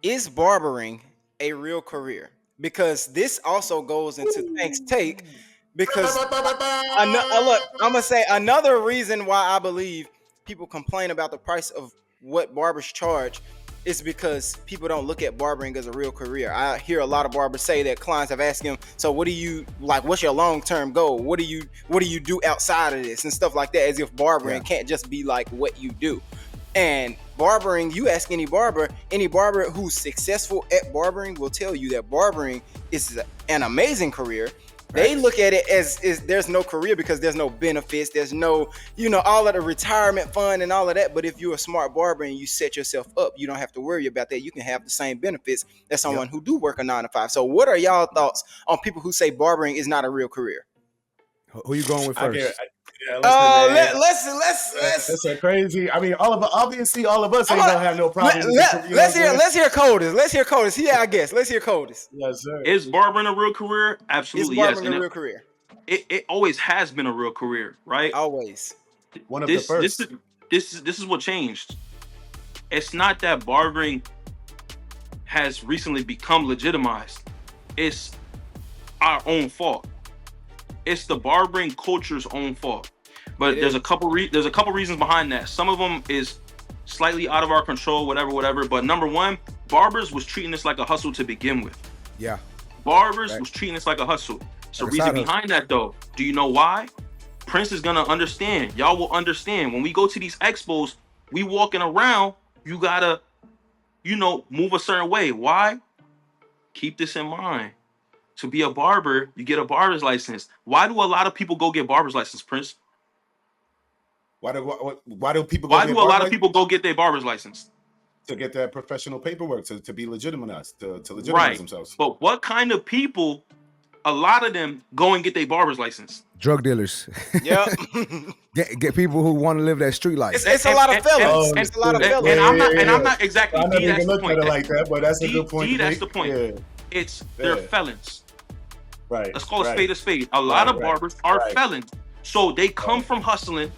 Is barbering a real career? Because this also goes into Tank's take. Because look, I'm gonna say another reason why I believe people complain about the price of what barbers charge is because people don't look at barbering as a real career. I hear a lot of barbers say that clients have asked him, "So what do you like? What's your long term goal? What do you do outside of this and stuff like that?" As if barbering Yeah. can't just be like what you do. And barbering, you ask any barber who's successful at barbering will tell you that barbering is an amazing career. They Facts. look at it as is there's no career because there's no benefits, there's no, all of the retirement fund and all of that. But if you're a smart barber and you set yourself up, you don't have to worry about that. You can have the same benefits as someone Yep. who do work a 9 to 5. So what are y'all thoughts on people who say barbering is not a real career? Who you going with I get. first? Yeah, listen, man. Let's That's so crazy. I mean, obviously, all of us I'm ain't a, gonna have no problem with let, the. You know let's what I'm hear saying? let's hear Coldest. Let's hear Coldest. Yeah, I guess. Let's hear Coldest. Yes, sir. Is barbering a real career? Is Absolutely, yes. barbering And a real career? it always has been a real career, right? Always. One of the This this first. is this is what changed. It's not that barbering has recently become legitimized. It's our own fault. It's the barbering culture's own fault. But It there's is. a couple reasons behind that. Some of them is slightly out of our control, whatever. But number one, barbers was treating this like a hustle to begin with. Yeah. Barbers Right. was treating this like a hustle. So Like a reason side hustle. behind that though, do you know why? Prince is gonna understand. Y'all will understand. When we go to these expos, we walking around, you gotta, move a certain way. Why? Keep this in mind. To be a barber, you get a barber's license. Why do a lot of people go get barber's license, Prince? Why do people go Why do get a lot barber of people go get their barber's license? to get that professional paperwork to be legitimized to legitimize Right. themselves? But what kind of people, a lot of them go and get their barber's license? Drug dealers. Yep. Get people who want to live that street life. It's a lot of felons. Oh, It's a lot of shit. felons. And I'm not Yeah, and I'm yeah. not exactly I never D, that's even the looked at point. it like that, but that's a good point. D, to that's make. the point. Yeah, It's they're yeah. felons. Right. Let's call right. a spade. A lot of right, barbers are right. felons. So they come from hustling,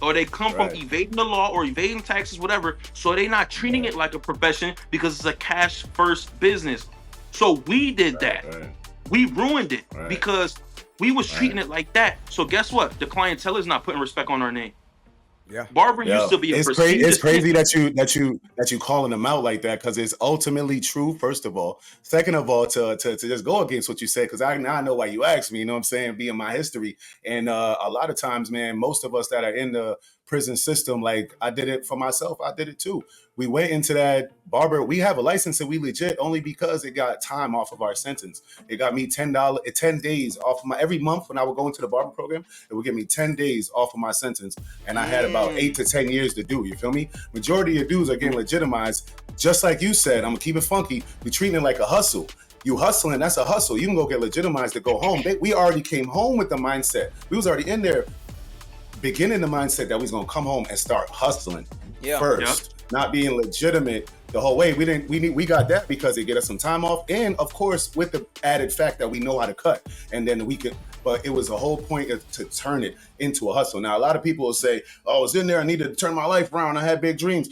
or they come from Right. evading the law or evading taxes, whatever. So they're not treating it like a profession because it's a cash first business. So we did that. Right. We ruined it Right. because we was treating it like that. So guess what? The clientele is not putting respect on our name. Yeah. Barbering Yo, used to be a it's prestigious crazy thing. that you calling them out like that because it's ultimately true. First of all, second of all, to just go against what you said because I know why you asked me. You know what I'm saying? Being my history, and a lot of times, man, most of us that are in the prison system, like I did it for myself. I did it too. We went into that barber. We have a license and we legit only because it got time off of our sentence. It got me $10, 10 days off of my every month when I would go into the barber program. It would give me 10 days off of my sentence, and I had about 8 to 10 years to do. You feel me? Majority of dudes are getting legitimized, just like you said. I'm gonna keep it funky. We treating it like a hustle. You hustling, that's a hustle. You can go get legitimized to go home. We already came home with the mindset. We was already in there beginning the mindset that we was gonna come home and start hustling first, not being legitimate the whole way. We got that because it get us some time off, and of course with the added fact that we know how to cut, and then we could. But it was a whole point to turn it into a hustle. Now a lot of people will say, "Oh, I was in there. I needed to turn my life around. I had big dreams."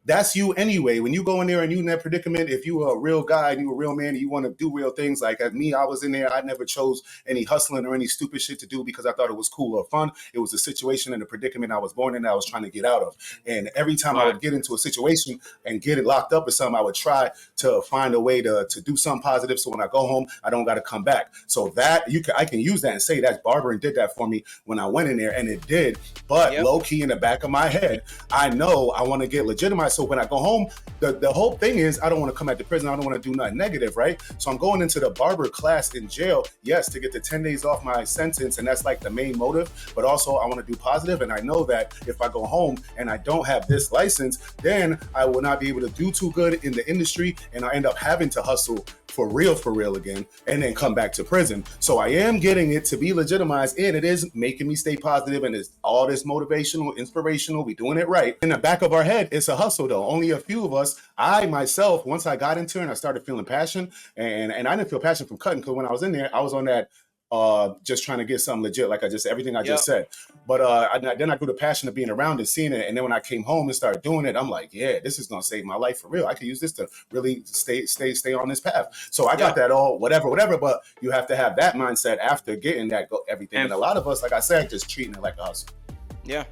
That's you anyway. When you go in there and you in that predicament, if you are a real guy and you a real man and you want to do real things, like at me, I was in there. I never chose any hustling or any stupid shit to do because I thought it was cool or fun. It was a situation and a predicament I was born in that I was trying to get out of. And every time I would get into a situation and get it locked up or something, I would try to find a way to do something positive. So when I go home, I don't got to come back. So that I can use that and say that barbering did that for me when I went in there, and it did. But low key in the back of my head, I know I want to get legitimized. So when I go home, the whole thing is I don't want to come at the prison. I don't want to do nothing negative, right? So I'm going into the barber class in jail, yes, to get the 10 days off my sentence, and that's like the main motive. But also I want to do positive, and I know that if I go home and I don't have this license, then I will not be able to do too good in the industry, and I end up having to hustle for real again, and then come back to prison. So I am getting it to be legitimized, and it is making me stay positive, and it's all this motivational, inspirational. We doing it right. In the back of our head, it's a hustle though. Only a few of us, I myself, once I got into it and I started feeling passion, and I didn't feel passion from cutting, because when I was in there, I was on that just trying to get something legit, like everything I Yep. just said. But then I grew the passion of being around and seeing it. And then when I came home and started doing it, I'm like, yeah, this is gonna save my life for real. I could use this to really stay on this path. So I got that all whatever. But you have to have that mindset after getting that everything. And a lot of us, like I said, just treating it like a hustle. Yeah.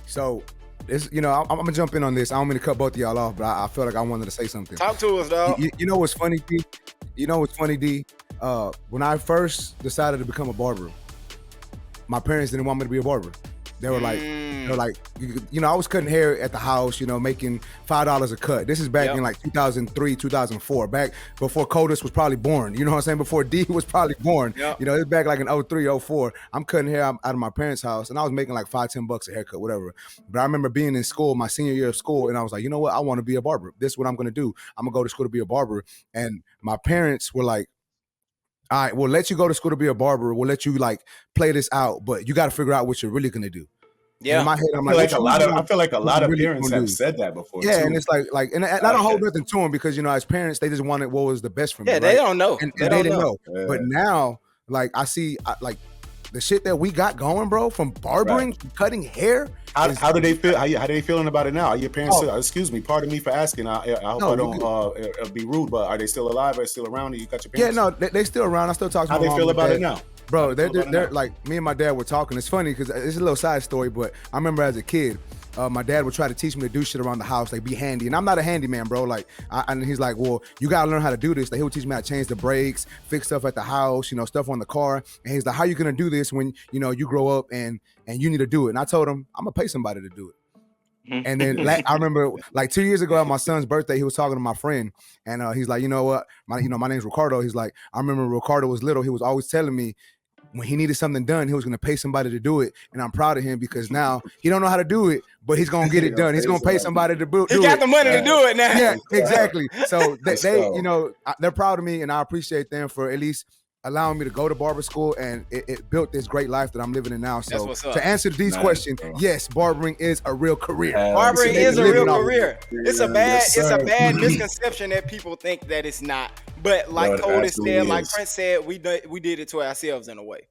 So this, I'm gonna jump in on this. I don't mean to cut both of y'all off, but I feel like I wanted to say something. Talk to us, dog. You know what's funny, D? You know what's funny, D? When I first decided to become a barber, my parents didn't want me to be a barber. They were like, I was cutting hair at the house, making $5 a cut. This is back in like 2003, 2004, back before Codus was probably born. You know what I'm saying? Before D was probably born. Yep. It's back like in 03, 04. I'm cutting hair out of my parents' house, and I was making like $5-10 a haircut, whatever. But I remember being in school, my senior year of school, and I was like, you know what? I want to be a barber. This is what I'm going to do. I'm going to go to school to be a barber. And my parents were like, all right, we'll let you go to school to be a barber. We'll let you like play this out, but you got to figure out what you're really going to do. Yeah. In my head, I'm I feel like a lot of parents have said that before. Yeah, too. and it's like, and I don't hold nothing to them because as parents, they just wanted what was the best for me. Yeah, right? they don't know. And they didn't know. know. But now, like I see, like the shit that we got going, bro, from barbering, from cutting hair. How do they feel? How they feeling about it now? Are your parents? Excuse me, pardon me for asking. I hope I don't be rude, but are they still alive? Are they still around? You got your parents? Yeah, no, they still around. I still talk to How my they mom feel and about dad. it now? Bro, they're like, me and my dad were talking. It's funny because it's a little side story, but I remember as a kid, my dad would try to teach me to do shit around the house, like be handy. And I'm not a handyman, bro. Like, and he's like, well, you got to learn how to do this. Like, he would teach me how to change the brakes, fix stuff at the house, stuff on the car. And he's like, how you going to do this when, you grow up and you need to do it? And I told him, I'm going to pay somebody to do it. And then I remember like 2 years ago at my son's birthday, he was talking to my friend and he's like, you know what? My name's Ricardo. He's like, I remember Ricardo was little. He was always telling me when he needed something done, he was going to pay somebody to do it. And I'm proud of him because now he don't know how to do it, but he's going to get it done. He's going to pay somebody to do it. He got the money to do it now. Yeah, exactly. So they're proud of me and I appreciate them for at least allowing me to go to barber school, and it built this great life that I'm living in now. So to answer Dee's question, yes, barbering is a real career. Barbering is a real career. It's a bad misconception that people think that it's not. But like Otis said, like Prince said, we did it to ourselves in a way.